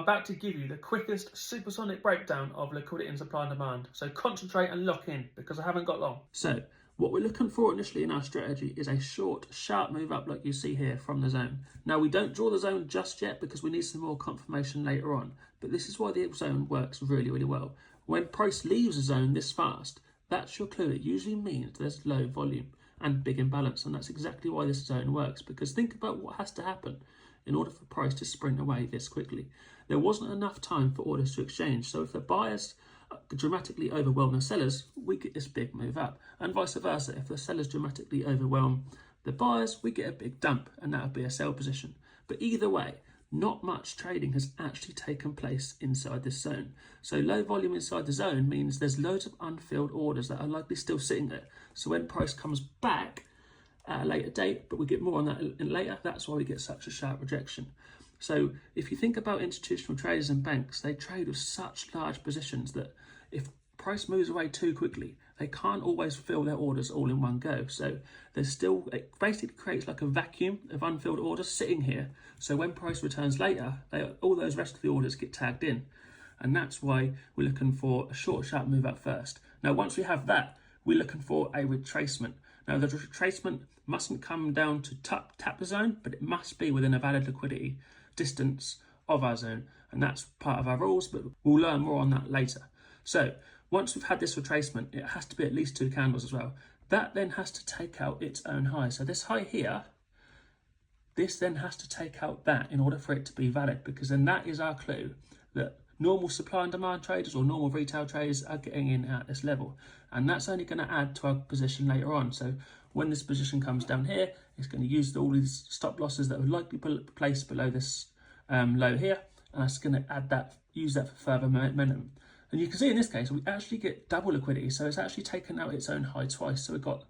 about to give you the quickest supersonic breakdown of liquidity and supply and demand. So concentrate and lock in because I haven't got long. So what we're looking for initially in our strategy is a short, sharp move up like you see here from the zone. Now we don't draw the zone just yet because we need some more confirmation later on, but this is why the zone works really, really well. When price leaves a zone this fast, that's your clue. It usually means there's low volume and big imbalance, and that's exactly why this zone works, because think about what has to happen in order for price to sprint away this quickly. There wasn't enough time for orders to exchange, so if the buyers dramatically overwhelm the sellers, we get this big move up, and vice versa. If the sellers dramatically overwhelm the buyers, we get a big dump, and that would be a sell position. But either way, not much trading has actually taken place inside this zone. So low volume inside the zone means there's loads of unfilled orders that are likely still sitting there. So when price comes back at a later date, but we get more on that in later, that's why we get such a sharp rejection. So if you think about institutional traders and banks, they trade with such large positions that if price moves away too quickly, they can't always fill their orders all in one go. So there's still, it basically creates like a vacuum of unfilled orders sitting here. So when price returns later, all those rest of the orders get tagged in. And that's why we're looking for a short, sharp move up first. Now, once we have that, we're looking for a retracement. Now, the retracement mustn't come down to tap the zone, but it must be within a valid liquidity distance of our zone. And that's part of our rules, but we'll learn more on that later. So once we've had this retracement, it has to be at least 2 candles as well. That then has to take out its own high. So this high here, this then has to take out that in order for it to be valid, because then that is our clue that normal supply and demand traders or normal retail traders are getting in at this level. And that's only going to add to our position later on. So when this position comes down here, it's going to use all these stop losses that would likely be placed below this low here. And that's going to add that, use that for further momentum. And you can see in this case, we actually get double liquidity. So it's actually taken out its own high twice. So we've got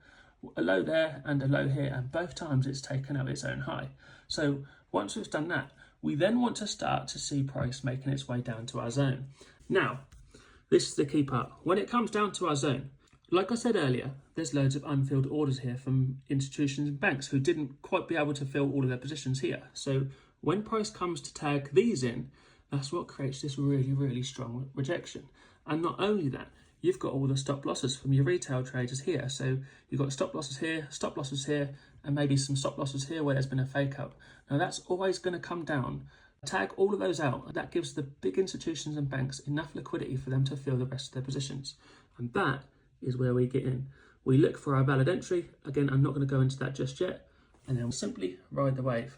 a low there and a low here, and both times it's taken out its own high. So once we've done that, we then want to start to see price making its way down to our zone. Now, this is the key part. When it comes down to our zone, like I said earlier, there's loads of unfilled orders here from institutions and banks who didn't quite be able to fill all of their positions here. So when price comes to tag these in, that's what creates this really, really strong rejection. And not only that, you've got all the stop losses from your retail traders here. So you've got stop losses here, and maybe some stop losses here where there's been a fake up. Now that's always going to come down. Tag all of those out. That gives the big institutions and banks enough liquidity for them to fill the rest of their positions. And that is where we get in. We look for our valid entry. Again, I'm not going to go into that just yet. And then we'll simply ride the wave.